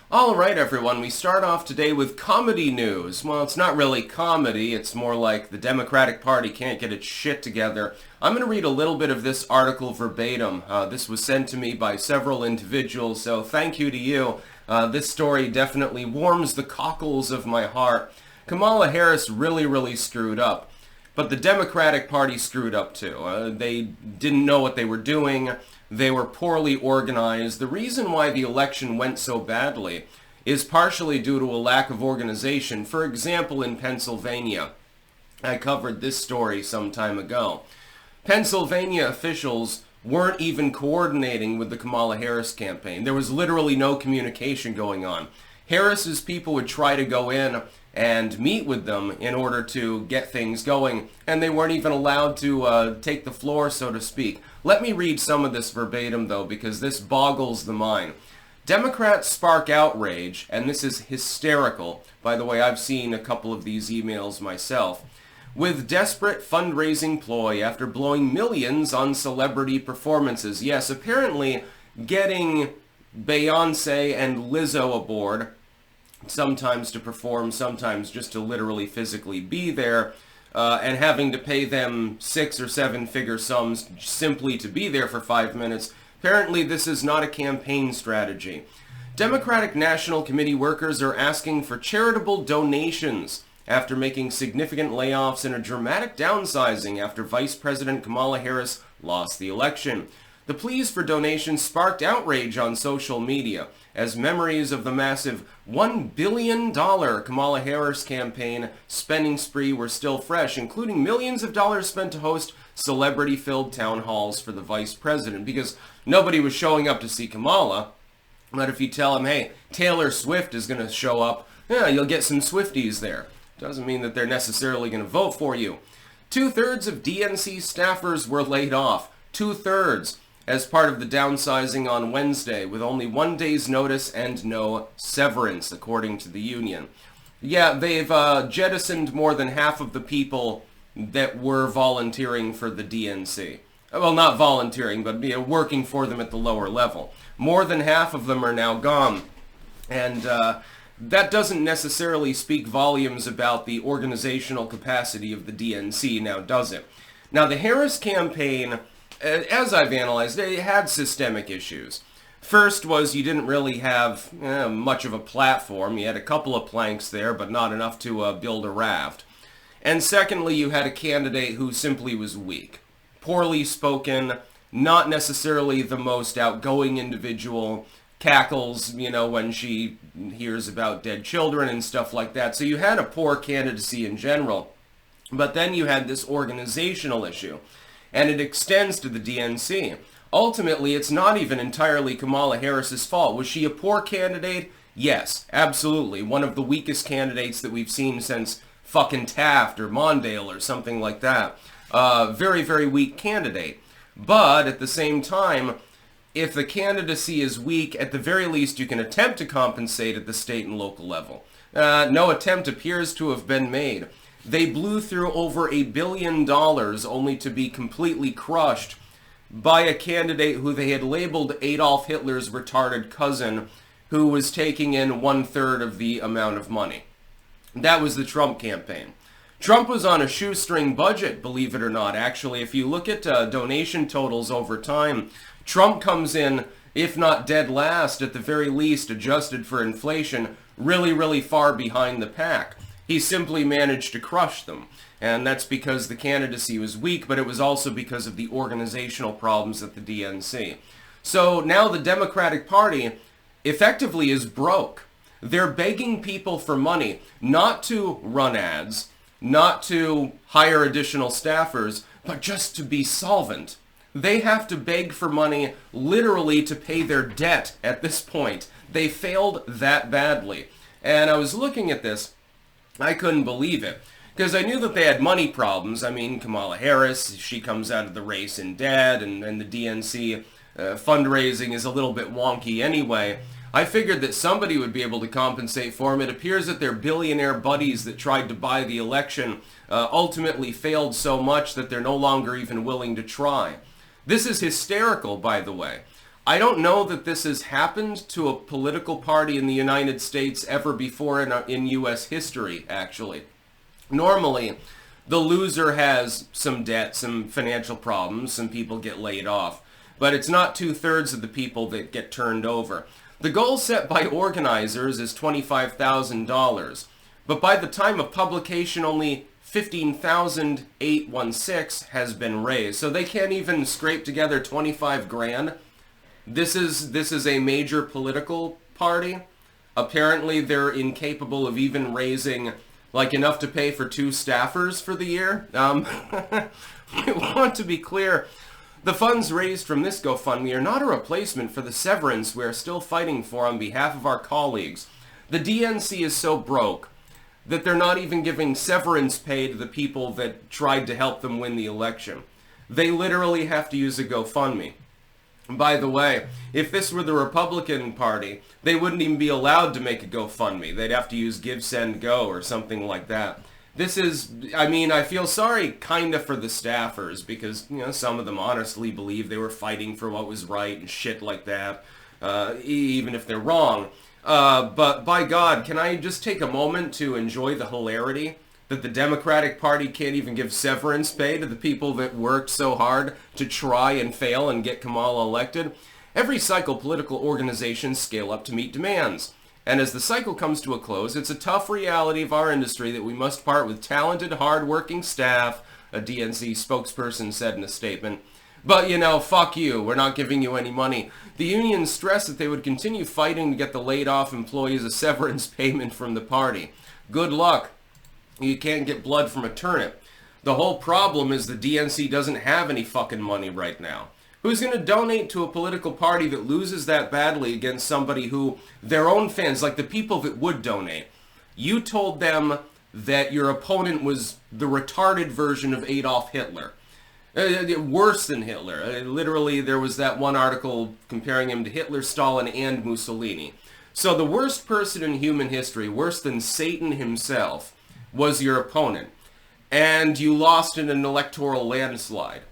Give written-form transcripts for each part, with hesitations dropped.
All right, everyone, we start off today with comedy news. Well, it's not really comedy, it's more like the Democratic Party can't get its shit together. I'm going to read a little bit of this article verbatim. This was sent to me by several individuals, so thank you to you. This story definitely warms the cockles of my heart. Kamala Harris really screwed up. But the Democratic Party screwed up too. They didn't know what they were doing. They were poorly organized. The reason why the election went so badly is partially due to a lack of organization. For example, in Pennsylvania, I covered this story some time ago. Pennsylvania officials weren't even coordinating with the Kamala Harris campaign. There was literally no communication going on. Harris's people would try to go in and meet with them in order to get things going, and they weren't even allowed to take the floor, so to speak. Let me read some of this verbatim, though, because this boggles the mind. Democrats spark outrage, and this is hysterical. By the way, I've seen a couple of these emails myself. With desperate fundraising ploy after blowing millions on celebrity performances. Yes, apparently getting Beyonce and Lizzo aboard, sometimes to perform, sometimes just to literally physically be there, and having to pay them 6 or 7 figure sums simply to be there for 5 minutes. Apparently this is not a campaign strategy. Democratic National Committee workers are asking for charitable donations after making significant layoffs and a dramatic downsizing after Vice President Kamala Harris lost the election. The pleas for donations sparked outrage on social media as memories of the massive $1 billion Kamala Harris campaign spending spree were still fresh, including millions of dollars spent to host celebrity-filled town halls for the vice president, because nobody was showing up to see Kamala. But if you tell them, hey, Taylor Swift is going to show up, yeah, you'll get some Swifties there. Doesn't mean that they're necessarily going to vote for you. 2/3 of DNC staffers were laid off. 2/3. As part of the downsizing on Wednesday, with only 1 day's notice and no severance, according to the union. Yeah, they've jettisoned more than half of the people that were volunteering for the DNC. Well, not volunteering, but working for them at the lower level. More than half of them are now gone. And that doesn't necessarily speak volumes about the organizational capacity of the DNC, now does it? Now, the Harris campaign, as I've analyzed, they had systemic issues. First was you didn't really have much of a platform. You had a couple of planks there, but not enough to build a raft. And secondly, you had a candidate who simply was weak. Poorly spoken, not necessarily the most outgoing individual, cackles, when she hears about dead children and stuff like that. So you had a poor candidacy in general. But then you had this organizational issue. And it extends to the DNC. Ultimately, it's not even entirely Kamala Harris's fault. Was she a poor candidate? Yes, absolutely. One of the weakest candidates that we've seen since fucking Taft or Mondale or something like that. Very weak candidate. But at the same time, if the candidacy is weak, at the very least you can attempt to compensate at the state and local level. No attempt appears to have been made. They blew through over $1 billion only to be completely crushed by a candidate who they had labeled Adolf Hitler's retarded cousin, who was taking in 1/3 of the amount of money. That was the Trump campaign. Trump was on a shoestring budget, believe it or not. Actually, if you look at donation totals over time, Trump comes in, if not dead last, at the very least, adjusted for inflation, really far behind the pack. He simply managed to crush them. And that's because the candidacy was weak, but it was also because of the organizational problems at the DNC. So now the Democratic Party effectively is broke. They're begging people for money, not to run ads, not to hire additional staffers, but just to be solvent. They have to beg for money literally to pay their debt at this point. They failed that badly. And I was looking at this. I couldn't believe it, because I knew that they had money problems. I mean, Kamala Harris, she comes out of the race in debt, and the DNC fundraising is a little bit wonky anyway. I figured that somebody would be able to compensate for them. It appears that their billionaire buddies that tried to buy the election ultimately failed so much that they're no longer even willing to try. This is hysterical, by the way. I don't know that this has happened to a political party in the United States ever before in U.S. history, actually. Normally, the loser has some debt, some financial problems, some people get laid off. But it's not 2/3 of the people that get turned over. The goal set by organizers is $25,000. But by the time of publication, only $15,816 has been raised. So they can't even scrape together 25 grand. This is a major political party. Apparently they're incapable of even raising like enough to pay for 2 staffers for the year. I want to be clear, the funds raised from this GoFundMe are not a replacement for the severance we are still fighting for on behalf of our colleagues. The DNC is so broke that they're not even giving severance pay to the people that tried to help them win the election. They literally have to use a GoFundMe. By the way, if this were the Republican Party, they wouldn't even be allowed to make a GoFundMe. They'd have to use Give, Send, Go or something like that. This is, I mean, I feel sorry kinda for the staffers because, you know, some of them honestly believe they were fighting for what was right and shit like that, even if they're wrong. But by God, can I just take a moment to enjoy the hilarity that the Democratic Party can't even give severance pay to the people that worked so hard to try and fail and get Kamala elected? Every cycle, political organizations scale up to meet demands. And as the cycle comes to a close, it's a tough reality of our industry that we must part with talented, hard-working staff, a DNC spokesperson said in a statement. But, you know, fuck you. We're not giving you any money. The unions stressed that they would continue fighting to get the laid-off employees a severance payment from the party. Good luck. You can't get blood from a turnip. The whole problem is the DNC doesn't have any fucking money right now. Who's going to donate to a political party that loses that badly against somebody who, their own fans, like the people that would donate, you told them that your opponent was the retarded version of Adolf Hitler. Worse than Hitler. Literally, there was that one article comparing him to Hitler, Stalin, and Mussolini. So the worst person in human history, worse than Satan himself, was your opponent. And you lost in an electoral landslide.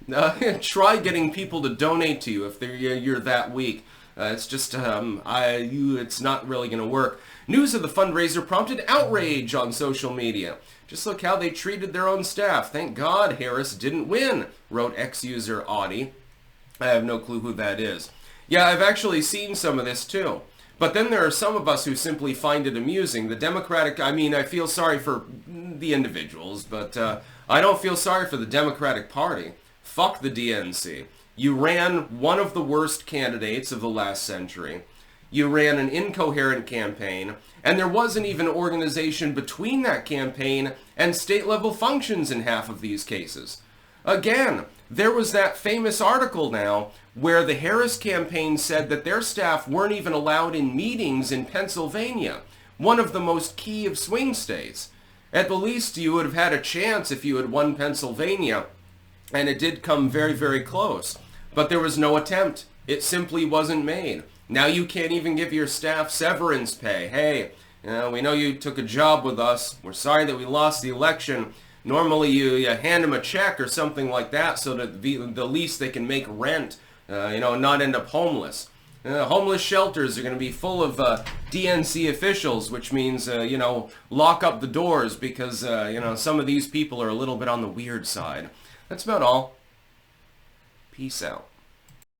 Try getting people to donate to you if you're that weak. It's just, it's not really going to work. News of the fundraiser prompted outrage on social media. Just look how they treated their own staff. Thank God Harris didn't win, wrote ex-user Audie. I have no clue who that is. Yeah, I've actually seen some of this too. But then there are some of us who simply find it amusing. The Democratic, I mean, I feel sorry for the individuals, but I don't feel sorry for the Democratic Party. Fuck the DNC. You ran one of the worst candidates of the last century. You ran an incoherent campaign, and there wasn't even organization between that campaign and state-level functions in half of these cases. Again, there was that famous article now where the Harris campaign said that their staff weren't even allowed in meetings in Pennsylvania, one of the most key of swing states. At the least, you would have had a chance if you had won Pennsylvania, and it did come very, very close. But there was no attempt. It simply wasn't made. Now you can't even give your staff severance pay. Hey, we know you took a job with us. We're sorry that we lost the election. Normally you hand them a check or something like that so that the least they can make rent, not end up homeless. Homeless shelters are going to be full of DNC officials, which means, lock up the doors because, some of these people are a little bit on the weird side. That's about all. Peace out.